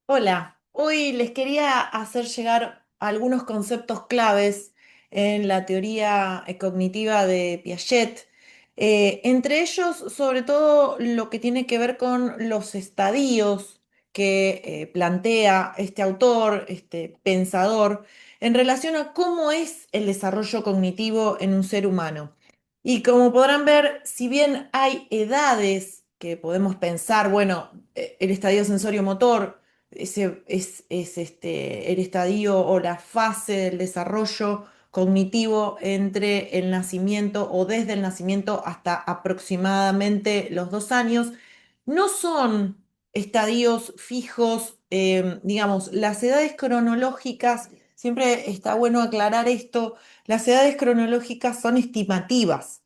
Hola, hoy les quería hacer llegar algunos conceptos claves en la teoría cognitiva de Piaget. Entre ellos, sobre todo, lo que tiene que ver con los estadios que plantea este autor, este pensador, en relación a cómo es el desarrollo cognitivo en un ser humano. Y como podrán ver, si bien hay edades que podemos pensar, bueno, el estadio sensorio-motor, ese es el estadio o la fase del desarrollo cognitivo entre el nacimiento o desde el nacimiento hasta aproximadamente los 2 años. No son estadios fijos, digamos, las edades cronológicas, siempre está bueno aclarar esto, las edades cronológicas son estimativas,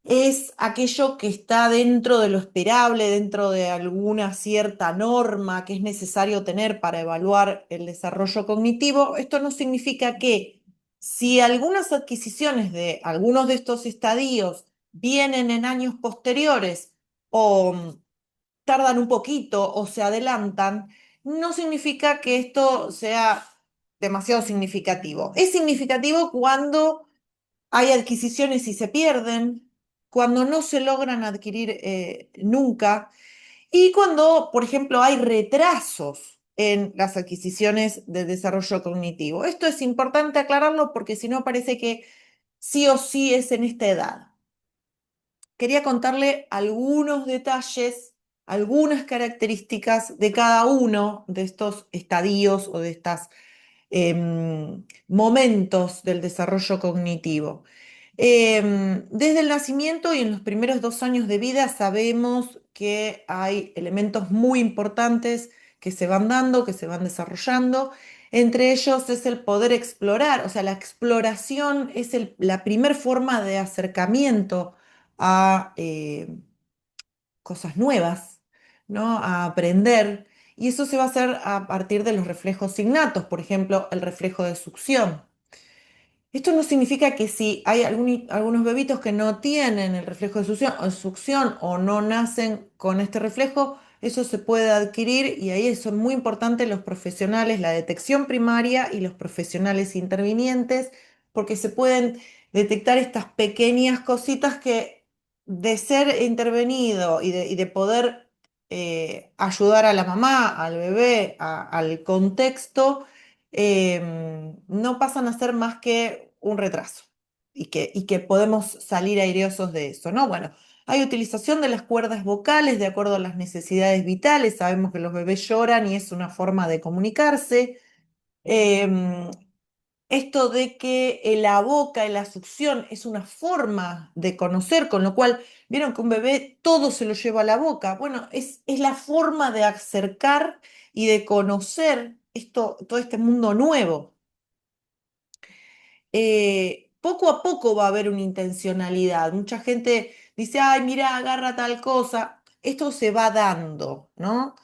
es aquello que está dentro de lo esperable, dentro de alguna cierta norma que es necesario tener para evaluar el desarrollo cognitivo. Esto no significa que si algunas adquisiciones de algunos de estos estadios vienen en años posteriores o tardan un poquito o se adelantan, no significa que esto sea demasiado significativo. Es significativo cuando hay adquisiciones y se pierden, cuando no se logran adquirir nunca y cuando, por ejemplo, hay retrasos en las adquisiciones de desarrollo cognitivo. Esto es importante aclararlo porque si no parece que sí o sí es en esta edad. Quería contarle algunos detalles, algunas características de cada uno de estos estadios o de estos momentos del desarrollo cognitivo. Desde el nacimiento y en los primeros 2 años de vida sabemos que hay elementos muy importantes que se van dando, que se van desarrollando. Entre ellos es el poder explorar, o sea, la exploración es la primer forma de acercamiento a cosas nuevas, ¿no? A aprender. Y eso se va a hacer a partir de los reflejos innatos, por ejemplo, el reflejo de succión. Esto no significa que si hay algunos bebitos que no tienen el reflejo de succión o no nacen con este reflejo, eso se puede adquirir y ahí son muy importantes los profesionales, la detección primaria y los profesionales intervinientes, porque se pueden detectar estas pequeñas cositas que de ser intervenido y de poder ayudar a la mamá, al bebé, al contexto no pasan a ser más que un retraso y que podemos salir airosos de eso, ¿no? Bueno, hay utilización de las cuerdas vocales de acuerdo a las necesidades vitales. Sabemos que los bebés lloran y es una forma de comunicarse. Em, Esto de que la boca y la succión es una forma de conocer, con lo cual, vieron que un bebé todo se lo lleva a la boca. Bueno, es la forma de acercar y de conocer esto, todo este mundo nuevo. Poco a poco va a haber una intencionalidad. Mucha gente dice, ay, mira, agarra tal cosa. Esto se va dando, ¿no?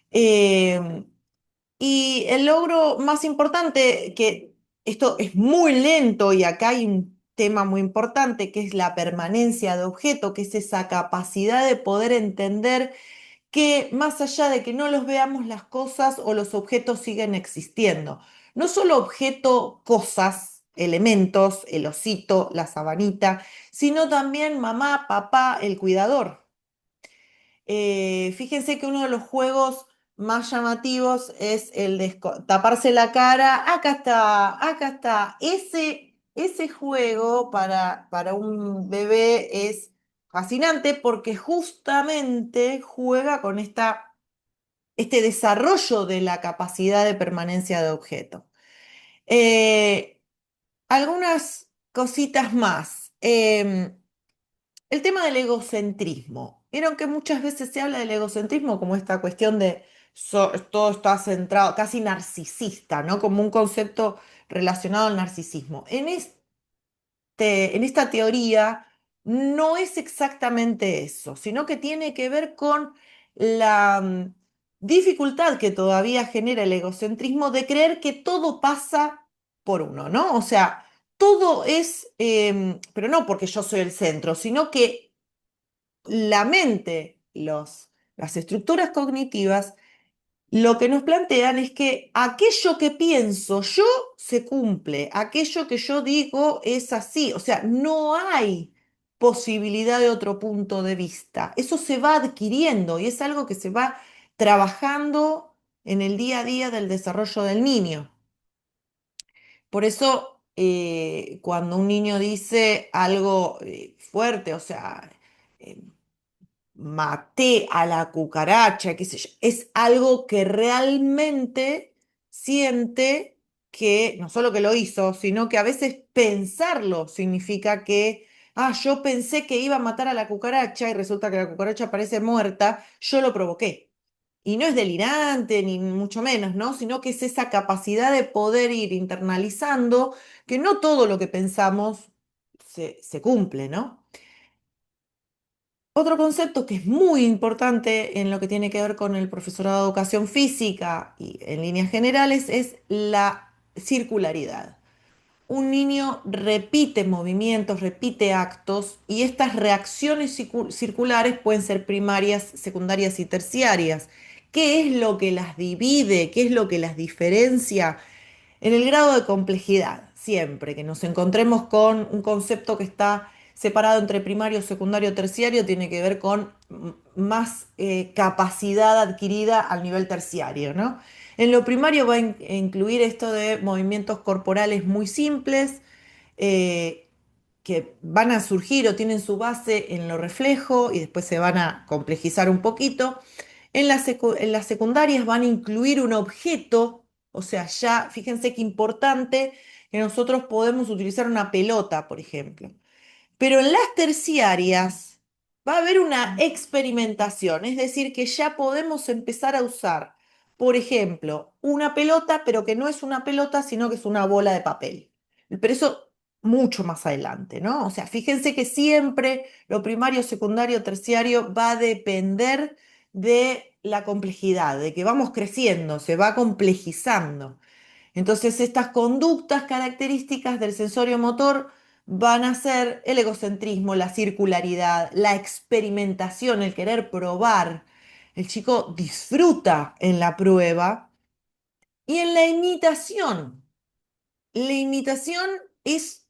Eh, y el logro más importante, que esto es muy lento y acá hay un tema muy importante, que es la permanencia de objeto, que es esa capacidad de poder entender que más allá de que no los veamos las cosas o los objetos siguen existiendo. No solo objeto, cosas, elementos, el osito, la sabanita, sino también mamá, papá, el cuidador. Fíjense que uno de los juegos más llamativos es el de taparse la cara. Acá está, acá está. Ese juego para un bebé es fascinante porque justamente juega con este desarrollo de la capacidad de permanencia de objeto. Eh, Algunas cositas más. El tema del egocentrismo. Vieron que muchas veces se habla del egocentrismo como esta cuestión de todo está centrado, casi narcisista, ¿no? Como un concepto relacionado al narcisismo. En esta teoría no es exactamente eso, sino que tiene que ver con la dificultad que todavía genera el egocentrismo de creer que todo pasa por uno, ¿no? O sea, todo es, pero no porque yo soy el centro, sino que la mente, las estructuras cognitivas lo que nos plantean es que aquello que pienso yo se cumple, aquello que yo digo es así, o sea, no hay posibilidad de otro punto de vista. Eso se va adquiriendo y es algo que se va trabajando en el día a día del desarrollo del niño. Por eso, cuando un niño dice algo fuerte, o sea, eh, maté a la cucaracha, qué sé yo, es algo que realmente siente que, no solo que lo hizo, sino que a veces pensarlo significa que, yo pensé que iba a matar a la cucaracha y resulta que la cucaracha aparece muerta, yo lo provoqué. Y no es delirante, ni mucho menos, ¿no? Sino que es esa capacidad de poder ir internalizando que no todo lo que pensamos se cumple, ¿no? Otro concepto que es muy importante en lo que tiene que ver con el profesorado de educación física y en líneas generales es la circularidad. Un niño repite movimientos, repite actos y estas reacciones circulares pueden ser primarias, secundarias y terciarias. ¿Qué es lo que las divide? ¿Qué es lo que las diferencia? En el grado de complejidad, siempre que nos encontremos con un concepto que está separado entre primario, secundario, terciario, tiene que ver con más capacidad adquirida al nivel terciario, ¿no? En lo primario va a incluir esto de movimientos corporales muy simples, eh, que van a surgir o tienen su base en lo reflejo y después se van a complejizar un poquito. En las secundarias van a incluir un objeto, o sea, ya fíjense qué importante que nosotros podemos utilizar una pelota, por ejemplo. Pero en las terciarias va a haber una experimentación, es decir, que ya podemos empezar a usar, por ejemplo, una pelota, pero que no es una pelota, sino que es una bola de papel. Pero eso mucho más adelante, ¿no? O sea, fíjense que siempre lo primario, secundario, terciario va a depender de la complejidad, de que vamos creciendo, se va complejizando. Entonces, estas conductas características del sensorio motor van a ser el egocentrismo, la circularidad, la experimentación, el querer probar. El chico disfruta en la prueba y en la imitación. La imitación es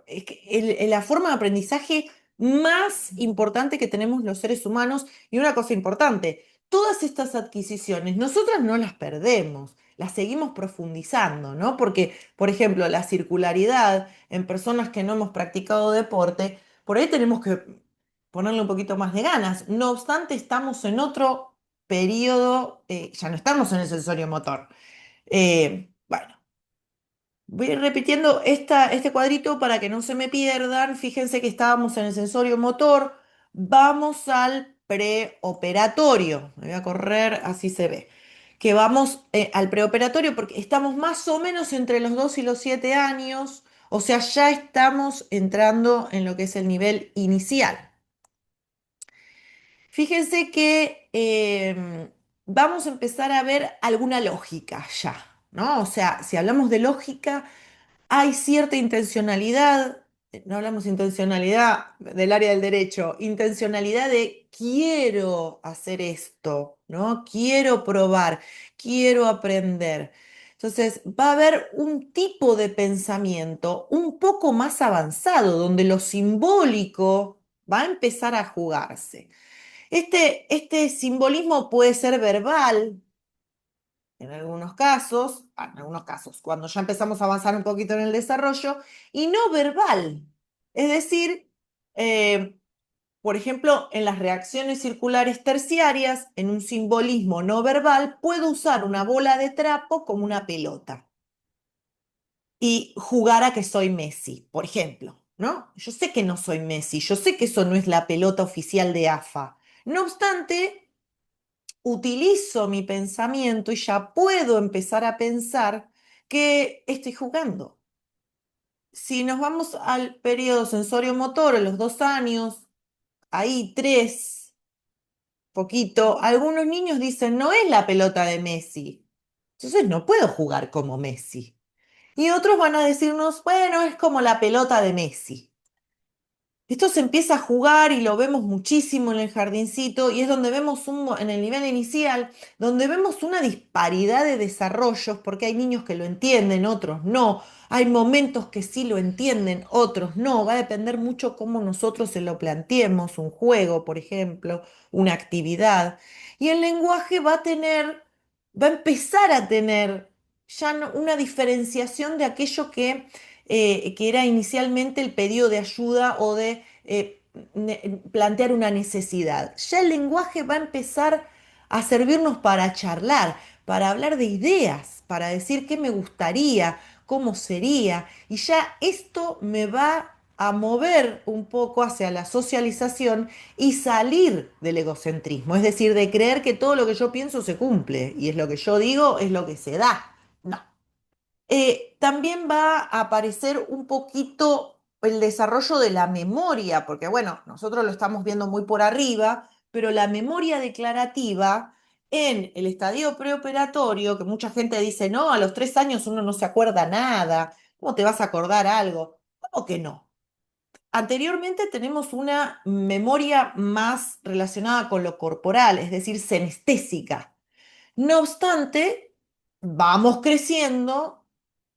es que la forma de aprendizaje más importante que tenemos los seres humanos. Y una cosa importante, todas estas adquisiciones, nosotras no las perdemos, las seguimos profundizando, ¿no? Porque, por ejemplo, la circularidad en personas que no hemos practicado deporte, por ahí tenemos que ponerle un poquito más de ganas. No obstante, estamos en otro periodo, ya no estamos en el sensorio motor. Bueno. Voy a ir repitiendo este cuadrito para que no se me pierdan. Fíjense que estábamos en el sensorio motor. Vamos al preoperatorio. Me voy a correr, así se ve. Que vamos al preoperatorio porque estamos más o menos entre los 2 y los 7 años. O sea, ya estamos entrando en lo que es el nivel inicial. Fíjense que vamos a empezar a ver alguna lógica ya, ¿no? O sea, si hablamos de lógica hay cierta intencionalidad, no hablamos intencionalidad del área del derecho, intencionalidad de quiero hacer esto, ¿no? Quiero probar, quiero aprender. Entonces, va a haber un tipo de pensamiento un poco más avanzado, donde lo simbólico va a empezar a jugarse. Este simbolismo puede ser verbal, en algunos casos, cuando ya empezamos a avanzar un poquito en el desarrollo, y no verbal. Es decir, eh, por ejemplo, en las reacciones circulares terciarias, en un simbolismo no verbal, puedo usar una bola de trapo como una pelota y jugar a que soy Messi, por ejemplo, ¿no? Yo sé que no soy Messi, yo sé que eso no es la pelota oficial de AFA. No obstante, utilizo mi pensamiento y ya puedo empezar a pensar que estoy jugando. Si nos vamos al periodo sensorio-motor, a los 2 años, ahí 3, poquito, algunos niños dicen, no es la pelota de Messi, entonces no puedo jugar como Messi. Y otros van a decirnos, bueno, es como la pelota de Messi. Esto se empieza a jugar y lo vemos muchísimo en el jardincito y es donde vemos en el nivel inicial, donde vemos una disparidad de desarrollos, porque hay niños que lo entienden, otros no. Hay momentos que sí lo entienden, otros no. Va a depender mucho cómo nosotros se lo planteemos, un juego, por ejemplo, una actividad. Y el lenguaje va a empezar a tener ya una diferenciación de aquello que era inicialmente el pedido de ayuda o de plantear una necesidad. Ya el lenguaje va a empezar a servirnos para charlar, para hablar de ideas, para decir qué me gustaría, cómo sería. Y ya esto me va a mover un poco hacia la socialización y salir del egocentrismo, es decir, de creer que todo lo que yo pienso se cumple y es lo que yo digo, es lo que se da. No, también va a aparecer un poquito el desarrollo de la memoria, porque bueno, nosotros lo estamos viendo muy por arriba, pero la memoria declarativa en el estadio preoperatorio, que mucha gente dice, no, a los 3 años uno no se acuerda nada, ¿cómo te vas a acordar algo? ¿Cómo que no? Anteriormente tenemos una memoria más relacionada con lo corporal, es decir, senestésica. No obstante, vamos creciendo,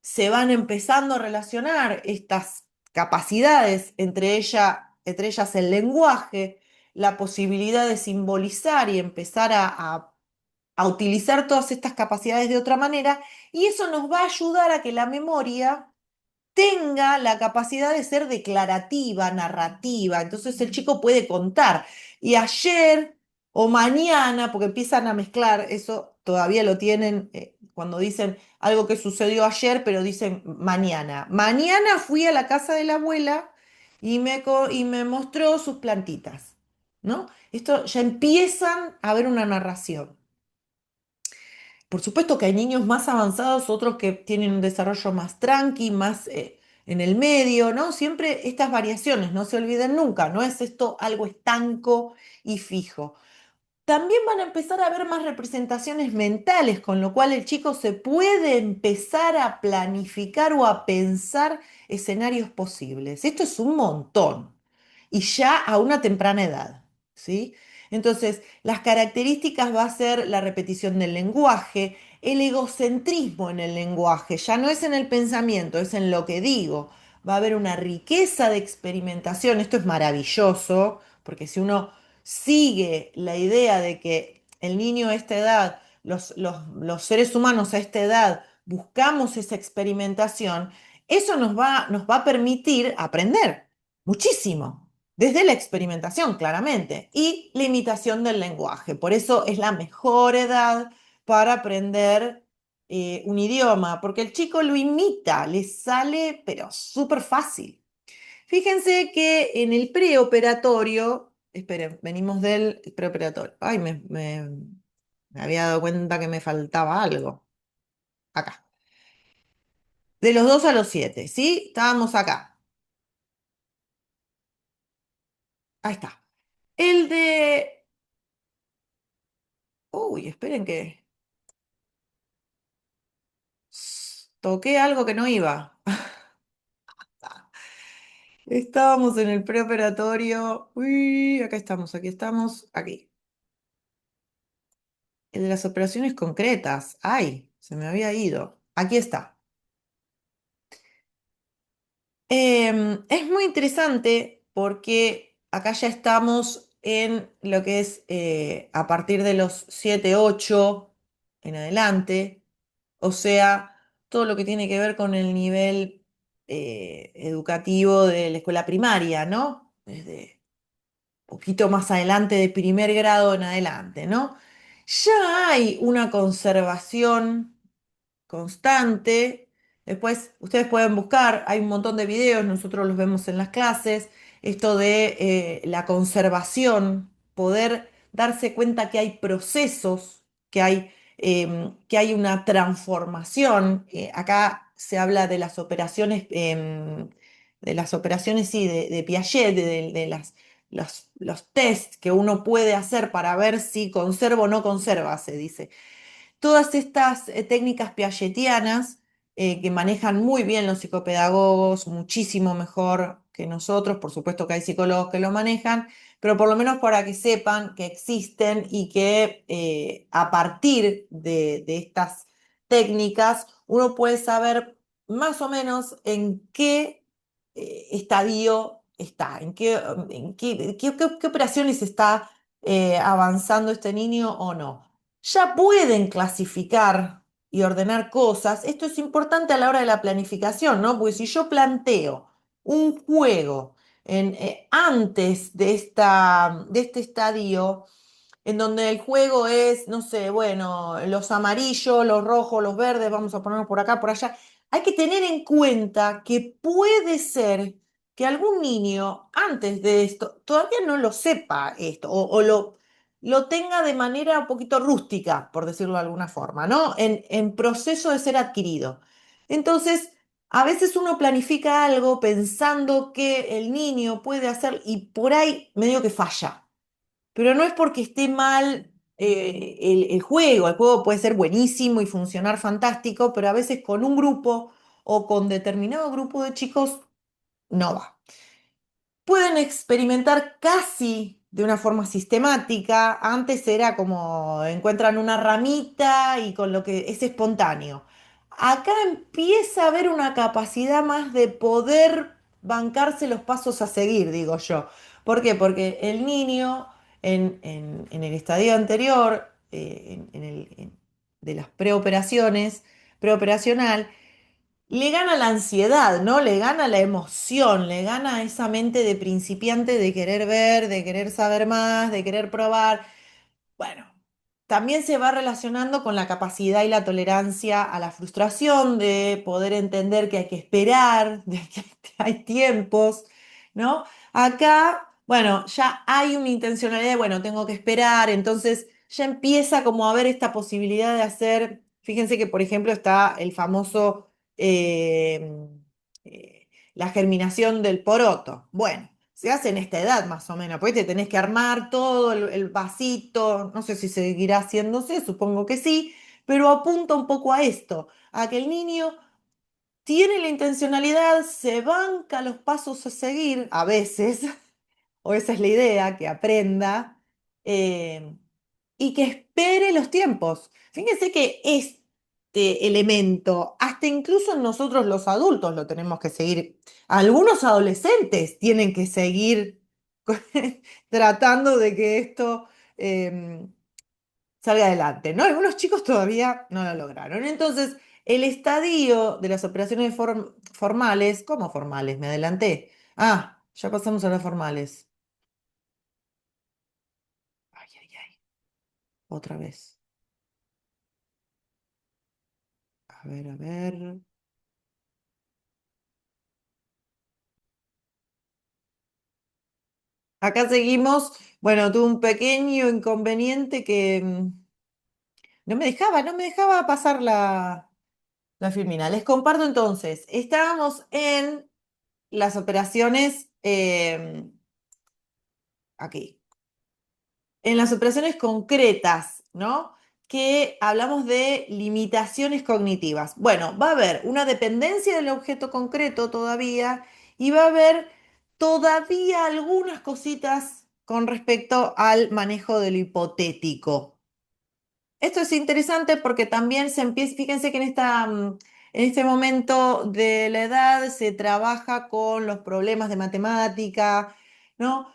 se van empezando a relacionar estas capacidades, entre ellas el lenguaje, la posibilidad de simbolizar y empezar a utilizar todas estas capacidades de otra manera, y eso nos va a ayudar a que la memoria tenga la capacidad de ser declarativa, narrativa. Entonces el chico puede contar. Y ayer o mañana, porque empiezan a mezclar, eso todavía lo tienen cuando dicen algo que sucedió ayer, pero dicen mañana. Mañana fui a la casa de la abuela y me mostró sus plantitas, ¿no? Esto ya empiezan a ver una narración. Por supuesto que hay niños más avanzados, otros que tienen un desarrollo más tranqui, más en el medio, ¿no? Siempre estas variaciones, no se olviden nunca, no es esto algo estanco y fijo. También van a empezar a haber más representaciones mentales, con lo cual el chico se puede empezar a planificar o a pensar escenarios posibles. Esto es un montón y ya a una temprana edad, ¿sí? Entonces, las características va a ser la repetición del lenguaje, el egocentrismo en el lenguaje, ya no es en el pensamiento, es en lo que digo. Va a haber una riqueza de experimentación, esto es maravilloso, porque si uno sigue la idea de que el niño a esta edad, los seres humanos a esta edad, buscamos esa experimentación, eso nos va a permitir aprender muchísimo, desde la experimentación, claramente, y la imitación del lenguaje. Por eso es la mejor edad para aprender un idioma, porque el chico lo imita, le sale, pero súper fácil. Fíjense que en el preoperatorio, esperen, venimos del preoperatorio. Ay, me había dado cuenta que me faltaba algo. Acá. De los 2 a los 7, ¿sí? Estábamos acá. Ahí está. El de... Uy, esperen que toqué algo que no iba. Estábamos en el preoperatorio. Uy, acá estamos, aquí estamos, aquí. El de las operaciones concretas. Ay, se me había ido. Aquí está. Es muy interesante porque acá ya estamos en lo que es a partir de los 7 8 en adelante, o sea, todo lo que tiene que ver con el nivel educativo de la escuela primaria, ¿no? Desde poquito más adelante de primer grado en adelante, ¿no? Ya hay una conservación constante. Después ustedes pueden buscar, hay un montón de videos, nosotros los vemos en las clases, esto de la conservación, poder darse cuenta que hay procesos, que hay una transformación. Acá se habla de las operaciones, sí, de Piaget, de los test que uno puede hacer para ver si conserva o no conserva, se dice. Todas estas técnicas piagetianas que manejan muy bien los psicopedagogos, muchísimo mejor que nosotros, por supuesto que hay psicólogos que lo manejan, pero por lo menos para que sepan que existen y que a partir de estas técnicas uno puede saber más o menos en qué estadio está, qué operaciones está avanzando este niño o no. Ya pueden clasificar y ordenar cosas. Esto es importante a la hora de la planificación, ¿no? Porque si yo planteo un juego antes de este estadio, en donde el juego es, no sé, bueno, los amarillos, los rojos, los verdes, vamos a ponernos por acá, por allá. Hay que tener en cuenta que puede ser que algún niño antes de esto todavía no lo sepa esto o lo tenga de manera un poquito rústica, por decirlo de alguna forma, ¿no? En proceso de ser adquirido. Entonces, a veces uno planifica algo pensando que el niño puede hacer y por ahí medio que falla. Pero no es porque esté mal el juego. El juego puede ser buenísimo y funcionar fantástico, pero a veces con un grupo o con determinado grupo de chicos no va. Pueden experimentar casi de una forma sistemática. Antes era como encuentran una ramita y con lo que es espontáneo. Acá empieza a haber una capacidad más de poder bancarse los pasos a seguir, digo yo. ¿Por qué? Porque el niño en el estadio anterior, de las preoperaciones, preoperacional, le gana la ansiedad, ¿no? Le gana la emoción, le gana esa mente de principiante de querer ver, de querer saber más, de querer probar. Bueno, también se va relacionando con la capacidad y la tolerancia a la frustración, de poder entender que hay que esperar, de que hay tiempos, ¿no? Acá, bueno, ya hay una intencionalidad de, bueno, tengo que esperar, entonces ya empieza como a haber esta posibilidad de hacer, fíjense que por ejemplo está el famoso, la germinación del poroto. Bueno. Se hace en esta edad más o menos, porque te tenés que armar todo el vasito, no sé si seguirá haciéndose, supongo que sí, pero apunta un poco a esto, a que el niño tiene la intencionalidad, se banca los pasos a seguir, a veces, o esa es la idea, que aprenda, eh, y que espere los tiempos. Fíjense que este elemento, hasta incluso nosotros los adultos lo tenemos que seguir. Algunos adolescentes tienen que seguir tratando de que esto eh, salga adelante, ¿no? Algunos chicos todavía no lo lograron. Entonces, el estadio de las operaciones formales, ¿cómo formales? Me adelanté. Ah, ya pasamos a las formales. Ay, ay, ay. Otra vez. A ver, a ver. Acá seguimos. Bueno, tuve un pequeño inconveniente que no me dejaba pasar la filmina. Les comparto entonces. Estábamos en las operaciones, aquí, en las operaciones concretas, ¿no? Que hablamos de limitaciones cognitivas. Bueno, va a haber una dependencia del objeto concreto todavía y va a haber todavía algunas cositas con respecto al manejo de lo hipotético. Esto es interesante porque también se empieza, fíjense que en este momento de la edad se trabaja con los problemas de matemática, ¿no?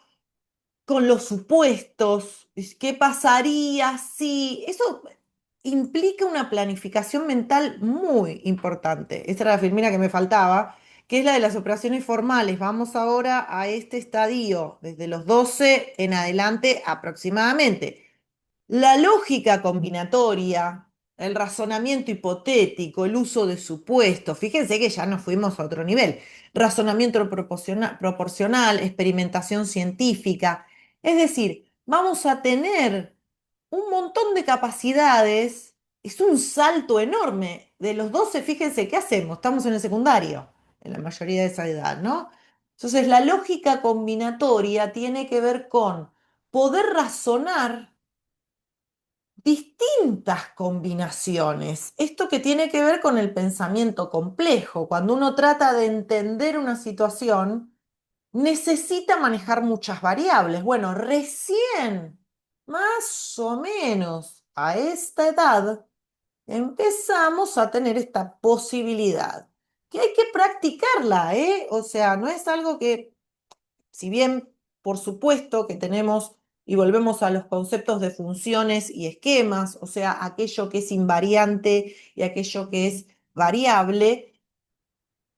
Con los supuestos, qué pasaría si... Eso implica una planificación mental muy importante. Esta era la filmina que me faltaba, que es la de las operaciones formales. Vamos ahora a este estadio, desde los 12 en adelante aproximadamente. La lógica combinatoria, el razonamiento hipotético, el uso de supuestos, fíjense que ya nos fuimos a otro nivel. Razonamiento proporcional, experimentación científica. Es decir, vamos a tener un montón de capacidades. Es un salto enorme. De los 12, fíjense, ¿qué hacemos? Estamos en el secundario, en la mayoría de esa edad, ¿no? Entonces, la lógica combinatoria tiene que ver con poder razonar distintas combinaciones. Esto que tiene que ver con el pensamiento complejo. Cuando uno trata de entender una situación, necesita manejar muchas variables. Bueno, recién, más o menos a esta edad, empezamos a tener esta posibilidad, que hay que practicarla, ¿eh? O sea, no es algo que, si bien, por supuesto que tenemos, y volvemos a los conceptos de funciones y esquemas, o sea, aquello que es invariante y aquello que es variable,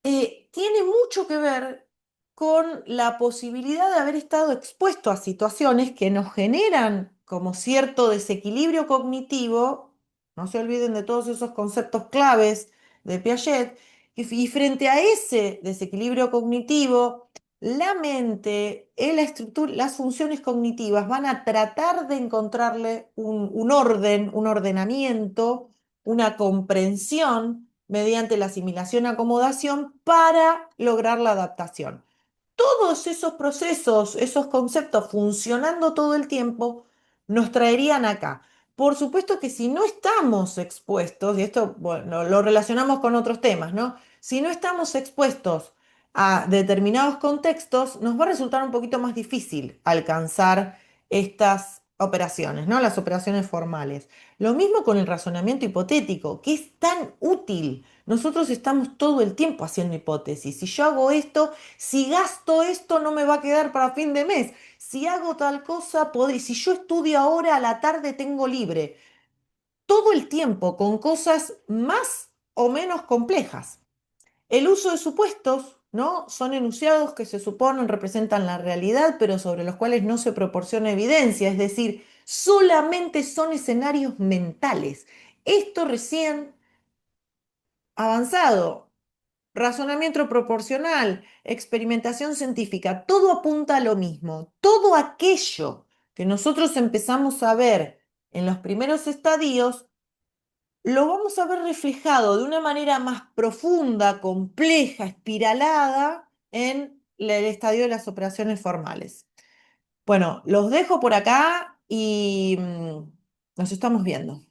tiene mucho que ver con la posibilidad de haber estado expuesto a situaciones que nos generan como cierto desequilibrio cognitivo. No se olviden de todos esos conceptos claves de Piaget, y frente a ese desequilibrio cognitivo, la mente, la estructura, las funciones cognitivas van a tratar de encontrarle un orden, un ordenamiento, una comprensión mediante la asimilación-acomodación para lograr la adaptación. Todos esos procesos, esos conceptos funcionando todo el tiempo, nos traerían acá. Por supuesto que si no estamos expuestos, y esto, bueno, lo relacionamos con otros temas, ¿no? Si no estamos expuestos a determinados contextos, nos va a resultar un poquito más difícil alcanzar estas operaciones, ¿no? Las operaciones formales. Lo mismo con el razonamiento hipotético, que es tan útil. Nosotros estamos todo el tiempo haciendo hipótesis. Si yo hago esto, si gasto esto, no me va a quedar para fin de mes. Si hago tal cosa, si yo estudio ahora a la tarde, tengo libre. Todo el tiempo con cosas más o menos complejas. El uso de supuestos, ¿no? Son enunciados que se suponen representan la realidad, pero sobre los cuales no se proporciona evidencia, es decir, solamente son escenarios mentales. Esto recién avanzado, razonamiento proporcional, experimentación científica, todo apunta a lo mismo. Todo aquello que nosotros empezamos a ver en los primeros estadios, lo vamos a ver reflejado de una manera más profunda, compleja, espiralada en el estadio de las operaciones formales. Bueno, los dejo por acá y nos estamos viendo.